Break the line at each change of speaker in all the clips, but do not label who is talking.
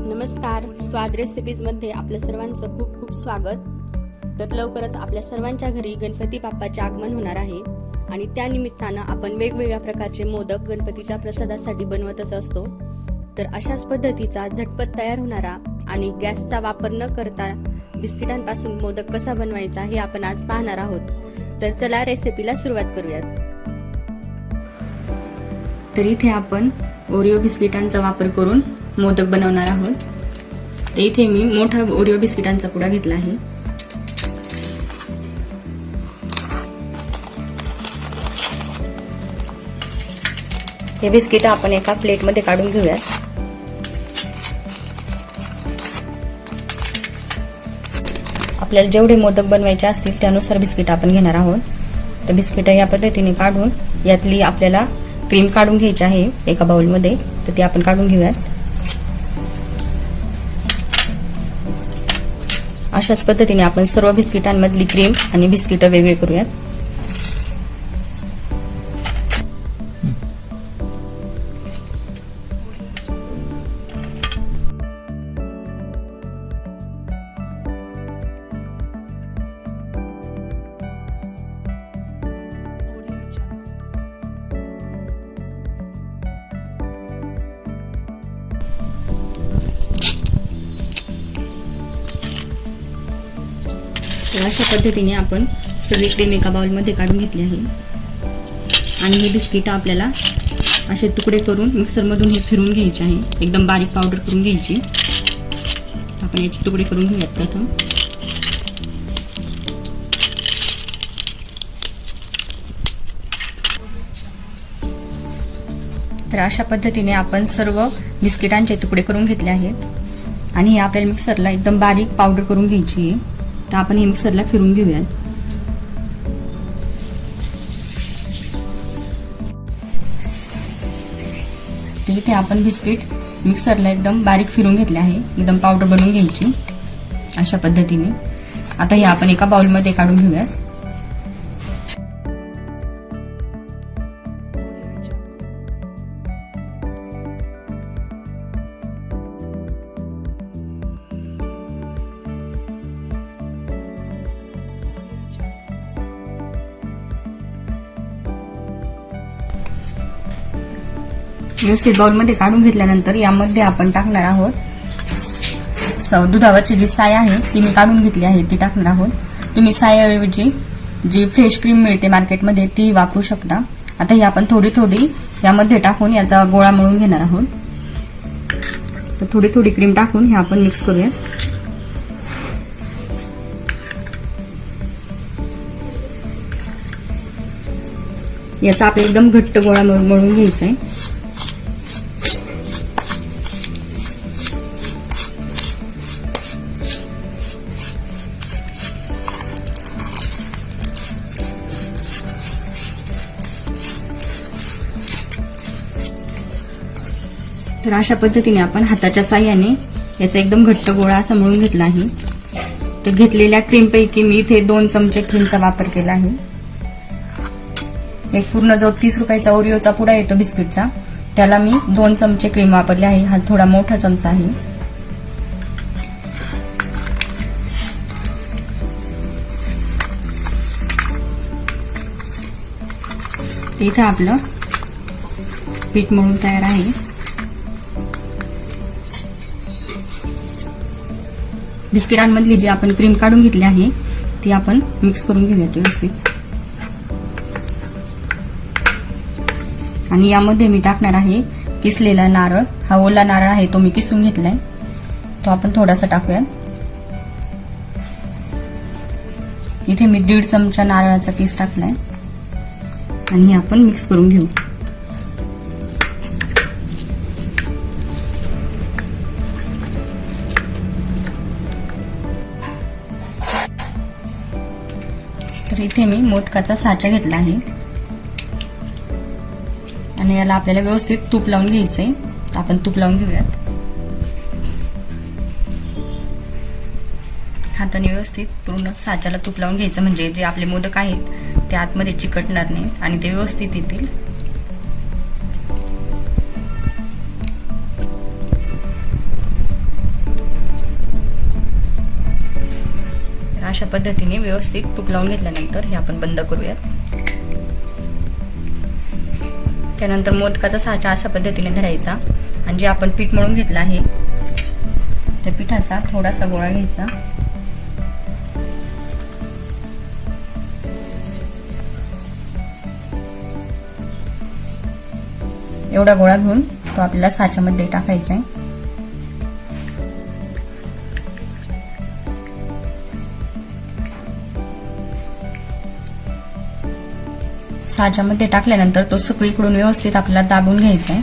नमस्कार, स्वाद रेसिपीजमध्ये आपल्या सर्वांचं खूप खूप स्वागत। तर लवकरच आपल्या सर्वांच्या घरी गणपती बाप्पाचे आगमन होणार आहे आणि त्या निमित्तानं आपण वेगवेगळ्या प्रकारचे मोदक गणपतीच्या प्रसादासाठी बनवतच असतो। तर अशाच पद्धतीचा झटपट तयार होणारा आणि गॅसचा वापर न करता बिस्किटांपासून मोदक कसा बनवायचा हे आपण आज पाहणार आहोत। तर चला रेसिपीला सुरुवात करूयात। तर इथे आपण ओरिओ बिस्किटांचा वापर करून मोदक बनवणार आहोत। तर इथे मी मोठा ओरिओ बिस्किटांचा पुडा घेतला आहे। हे बिस्किट आपण एका प्लेट मध्ये काढून घेऊयात। आपल्याला जेवढे मोदक बनवायचे असतील त्यानुसार बिस्किट आपण घेणार आहोत। तर बिस्किट या पद्धतीने काढून यातली आपल्याला क्रीम काढून घ्यायची आहे एका बाउल मध्ये। तर ती आपण काढून घेऊयात। अशाच पद्धतीने आपण सर्व बिस्किटांमधली क्रीम आणि बिस्किट वेगळे करूयात। अशा पद्धतीने आपण सगळी क्रीम एका बाउल मध्ये काढून घेतली आहे आणि हे बिस्किट आपल्याला असे तुकडे करून मिक्सर मधून हे फिरवून घ्यायचे आहे। एकदम बारीक पावडर करून घ्यायची। आपण याचे तुकडे करून घेऊयात प्रथम। तर अशा पद्धतीने आपण सर्व बिस्किटांचे तुकडे करून घेतले आहेत आणि हे आपल्याला मिक्सरला एकदम बारीक पावडर करून घ्यायची आहे। तर आपण हे मिक्सरला फिरवून घेऊयात। इथे आपण बिस्किट मिक्सरला एकदम बारीक फिरवून घेतले आहे। एकदम पावडर बनवून घ्यायची अशा पद्धतीने। आता हे आपण एका बाउल मध्ये काढून घेऊयात। व्यवस्थित बाउल मध्ये काढून घेतल्यानंतर यामध्ये आपण टाकणार आहोत दुधावरची जी साय आहे ती मी काढून घेतली आहे ती टाकणार आहोत। तुम्ही सायऐवजी जी फ्रेश क्रीम मिळते मार्केटमध्ये ती वापरू शकता। आता ही आपण थोडी थोडी यामध्ये टाकून याचा गोळा मळून घेणार आहोत। तर थोडी थोडी क्रीम टाकून हे आपण मिक्स करूया। याचा आपल्याला एकदम घट्ट गोळा मळून घ्यायचा आहे। तर अशा पद्धतीने आपण हाताच्या साहाय्याने याचा एकदम घट्ट गोळा असा मळून घेतला आहे। तर घेतलेल्या क्रीम पैकी मी इथे 2 चमचे क्रीमचा वापर केला आहे। एक पूर्ण जो 30 रुपयाचा ओरिओचा पुडा येतो बिस्किटचा त्याला मी 2 चमचे क्रीम वापरले आहे। हा थोडा मोठा चमचा आहे। इथे आपलं पीठ मळून तयार आहे। बिस्किटांमधली जी आपण क्रीम काढून घेतली आहे ती आपण मिक्स करून घेऊयात व्यवस्थित। आणि यामध्ये मी टाकणार आहे किसलेला नारळ। हा ओला नारळ आहे तो मी किसून घेतलाय। तो आपण थोडासा टाकूया। इथे मी 1.5 चमचा नारळाचा किस टाकलाय आणि हे आपण मिक्स करून घेऊ। तर इथे मी मोदकाचा साचा घेतला आहे आणि याला आपल्याला व्यवस्थित तूप लावून घ्यायचंय। तर आपण तूप लावून घेऊयात। हाताने व्यवस्थित पूर्ण साच्याला तूप लावून घ्यायचं म्हणजे जे आपले मोदक आहेत ते आतमध्ये चिकटणार नाहीत आणि ते व्यवस्थित येतील। अशा पद्धतीने व्यवस्थित तूप लावून घेतल्यानंतर हे आपण बंद करूयात। त्यानंतर मोदकाचा साचा अशा पद्धतीने धरायचा आणि जे आपण पीठ मळून घेतलं आहे त्या पिठाचा थोडासा गोळा घ्यायचा। एवढा गोळा घेऊन तो आपल्याला साच्यामध्ये टाकायचा आहे। साच्यामध्ये टाकल्यानंतर तो सगळीकडून व्यवस्थित आपल्याला दाबून घ्यायचा आहे,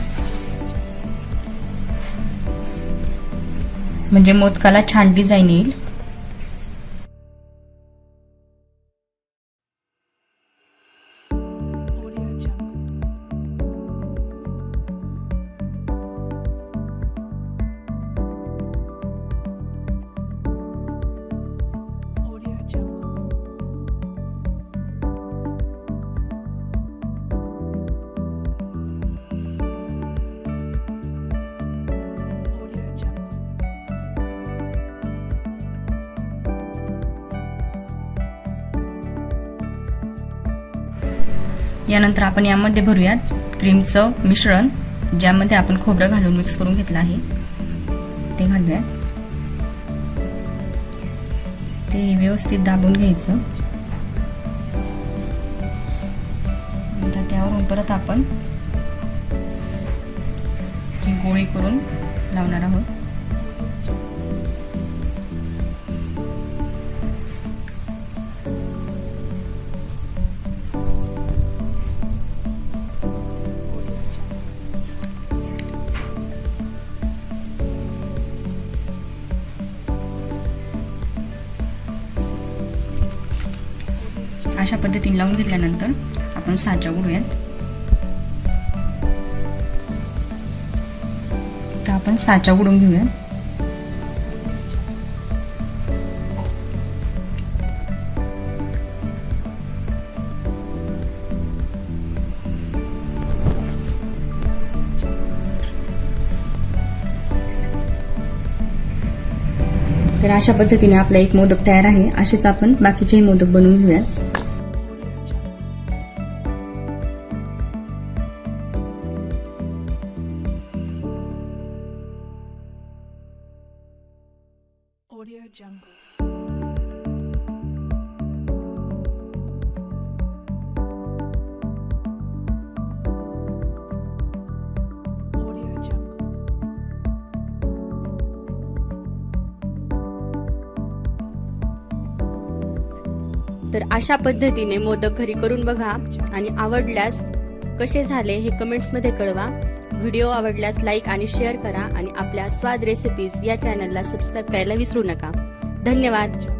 म्हणजे मोदकाला छान डिझाइन येईल। यानंतर आपण यामध्ये भरूयात क्रीमचं मिश्रण, ज्यामध्ये आपण खोबरं घालून मिक्स करून घेतलं आहे ते घालूयात। ते व्यवस्थित दाबून घ्यायचं। नंतर त्यावरून परत आपण ही गोळी करून लावणार आहोत। अशा पद्धतीने लावून घेतल्यानंतर आपण साचा उघडूयात। तर आपण साचा उघडून घेऊया। तर अशा पद्धतीने आपला एक मोदक तयार आहे। असेच आपण बाकीचेही मोदक बनवून घेऊया। तर अशा पद्धतीने मोदक घरी करून बघा आणि आवडल्यास कसे झाले हे कमेंट्स मध्ये कळवा। व्हिडिओ आवडल्यास लाईक आणि शेअर करा आणि आपल्या स्वाद रेसिपीज या चॅनलला सबस्क्राईब करायला विसरू नका। धन्यवाद।